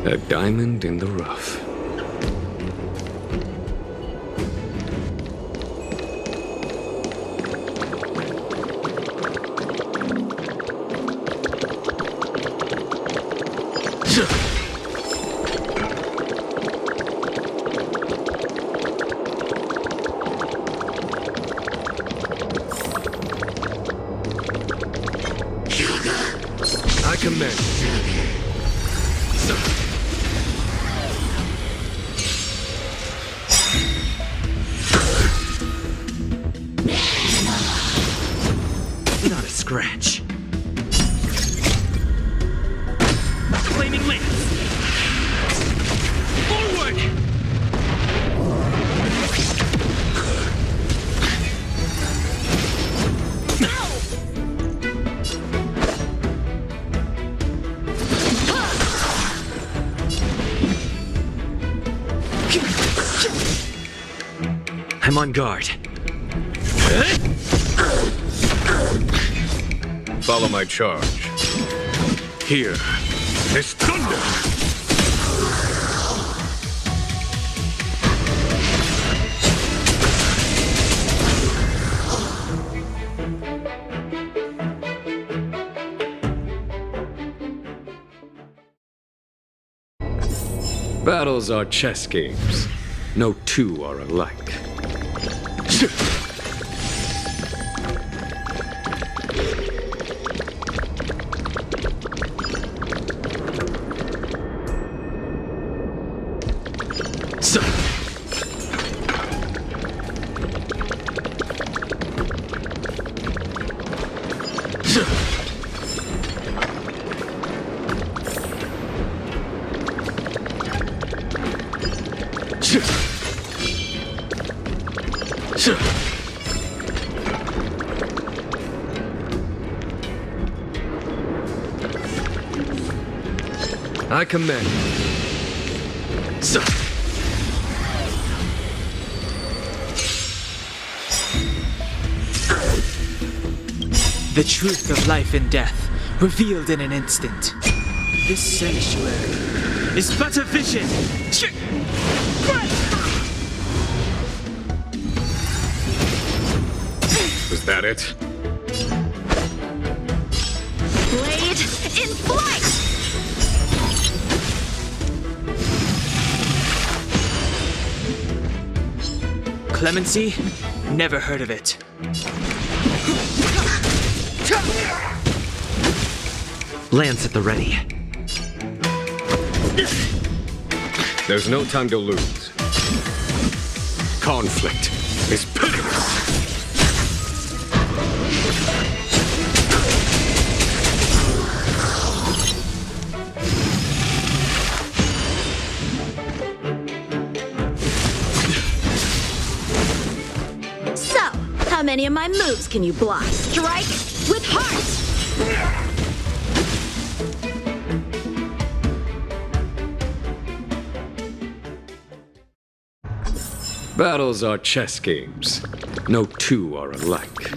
A diamond in the rough. I commend. Not a scratch. Flaming lance! Forward! I'm on guard. Follow my charge. Here, this thunder! Battles are chess games. No two are alike. I commend. The truth of life and death, revealed in an instant. This sanctuary is but a vision. Was that it? Blade in flight! Clemency? Never heard of it. Lance at the ready. There's no time to lose. Conflict is pitiless. So, how many of my moves can you block? Strike with heart! Battles are chess games. No two are alike.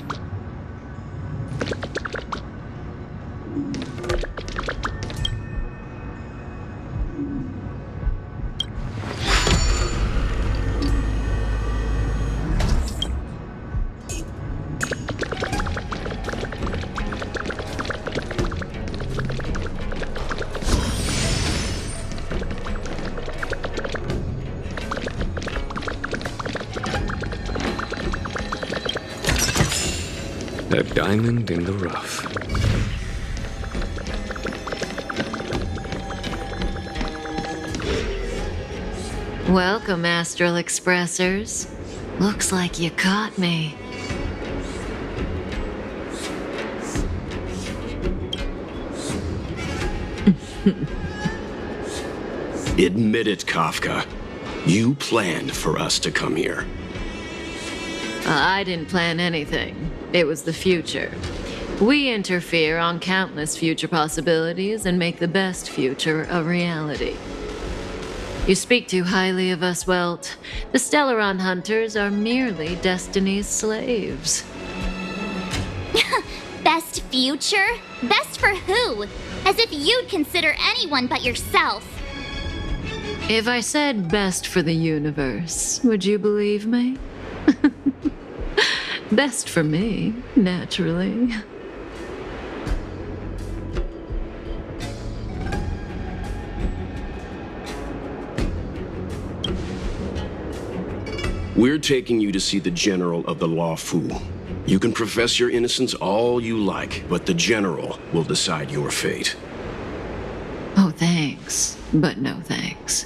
A diamond in the rough. Welcome, Astral Expressors. Looks like you caught me. Admit it, Kafka. You planned for us to come here. I didn't plan anything. It was the future. We interfere on countless future possibilities and make the best future a reality. You speak too highly of us, Welt. The Stellaron Hunters are merely Destiny's slaves. Best future? Best for who? As if you'd consider anyone but yourself. If I said best for the universe, would you believe me? Best for me, naturally. We're taking you to see the General of the Lawfu. You can profess your innocence all you like, but the General will decide your fate. Oh, thanks, but no thanks.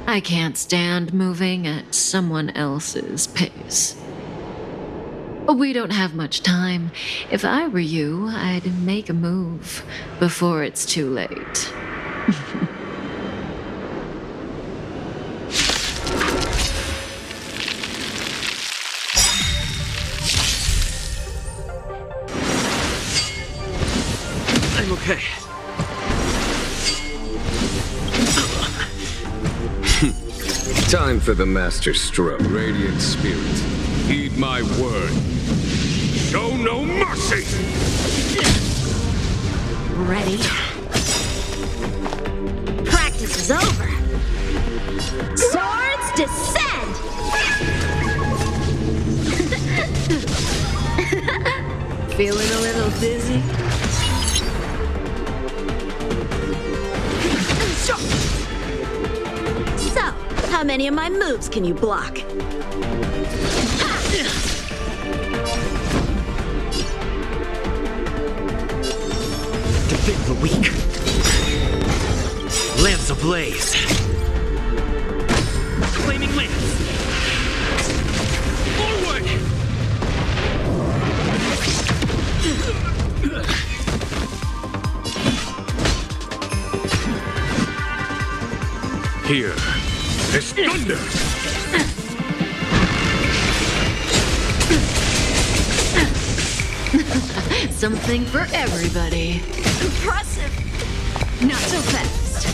I can't stand moving at someone else's pace. We don't have much time. If I were you, I'd make a move before it's too late. I'm okay. Time for the master stroke. Radiant spirit, heed my word. Show no mercy! Ready? Practice is over. Swords descend! Feeling a little dizzy? So, how many of my moves can you block? Defend the weak. Lance ablaze. Flaming lance. Forward! Here is thunder! Something for everybody. Impressive! Not so fast.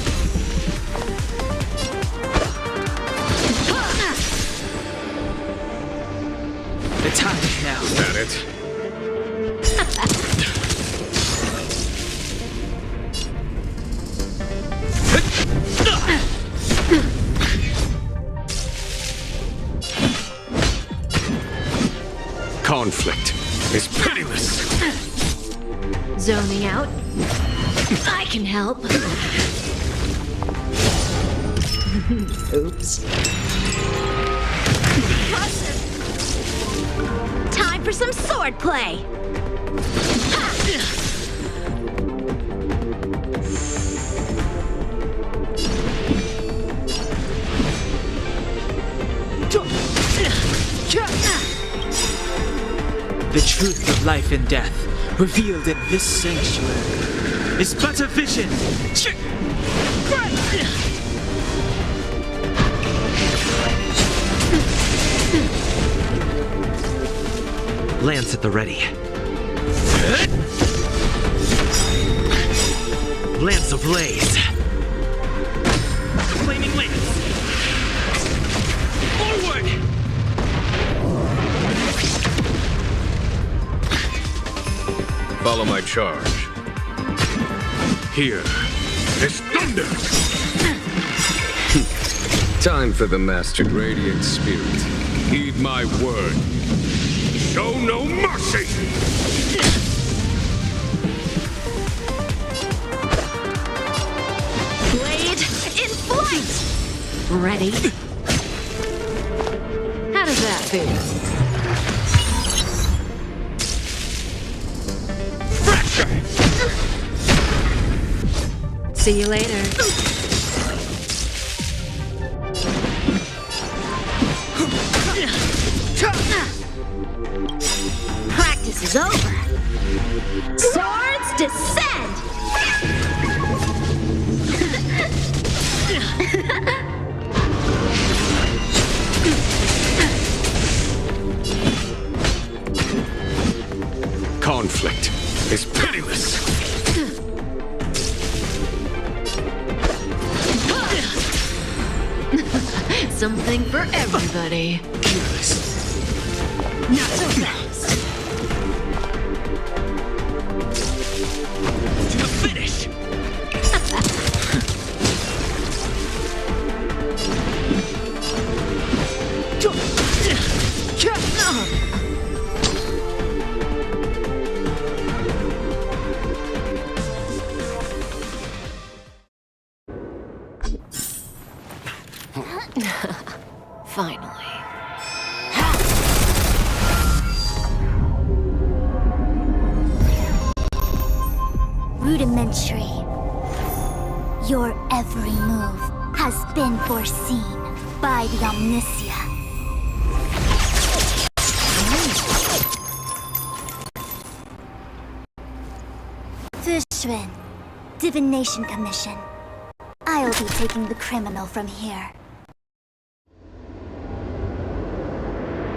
The time is now. Is that it? Conflict is pitiless. Zoning out. I can help. Oops. Impressive. Time for some sword play. The truth of life and death, revealed in this sanctuary, is but a vision. Lance at the ready. Lance ablaze. Flaming lance. Forward! Follow my charge. Here is thunder! Time for the mastered radiant spirit. Heed my word. Show no mercy! Blade in flight! Ready? How does that feel? See you later. Practice is over. Swords descend! Conflict is pitiless. Something for everybody. Not so fast. To the finish! Finally. Rudimentary. Your every move has been foreseen by the Omniscient. Fishwin, Divination Commission. I'll be taking the criminal from here.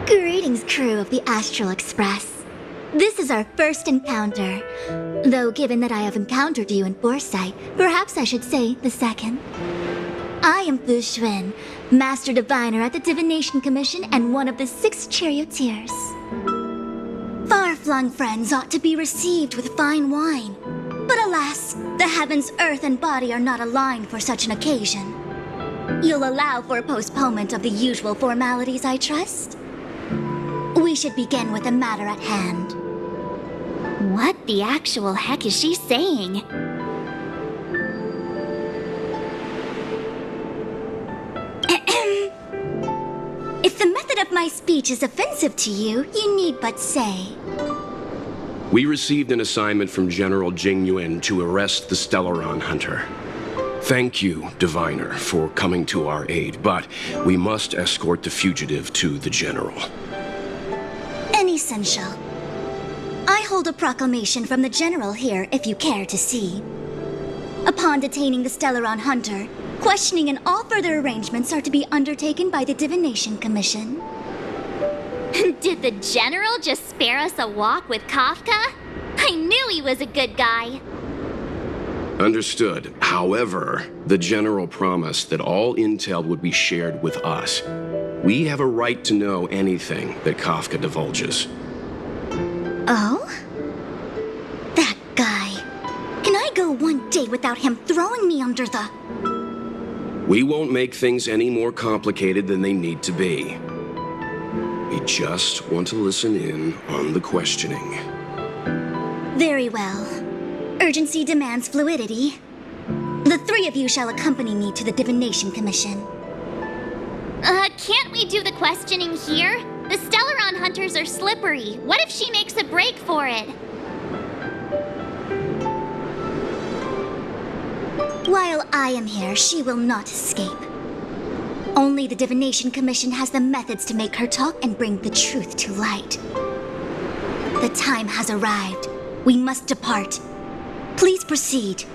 Greetings, crew of the Astral Express. This is our first encounter. Though given that I have encountered you in foresight, perhaps I should say the second. I am Fu Xuan, Master Diviner at the Divination Commission and one of the 6 charioteers. Far-flung friends ought to be received with fine wine. But alas, the heavens, earth, and body are not aligned for such an occasion. You'll allow for a postponement of the usual formalities, I trust? We should begin with the matter at hand. What the actual heck is she saying? If the method of my speech is offensive to you, you need but say. We received an assignment from General Jing Yuan to arrest the Stellaron Hunter. Thank you, Diviner, for coming to our aid, but we must escort the fugitive to the General. Essential. I hold a proclamation from the General here if you care to see. Upon detaining the Stellaron Hunter, questioning and all further arrangements are to be undertaken by the Divination Commission. Did the General just spare us a walk with Kafka? I knew he was a good guy. Understood. However, the General promised that all intel would be shared with us. We have a right to know anything that Kafka divulges. Oh? That guy. Can I go one day without him throwing me under the... We won't make things any more complicated than they need to be. We just want to listen in on the questioning. Very well. Urgency demands fluidity. The 3 of you shall accompany me to the Divination Commission. Can't we do the questioning here? The Stellaron Hunters are slippery. What if she makes a break for it? While I am here, she will not escape. Only the Divination Commission has the methods to make her talk and bring the truth to light. The time has arrived. We must depart. Please proceed.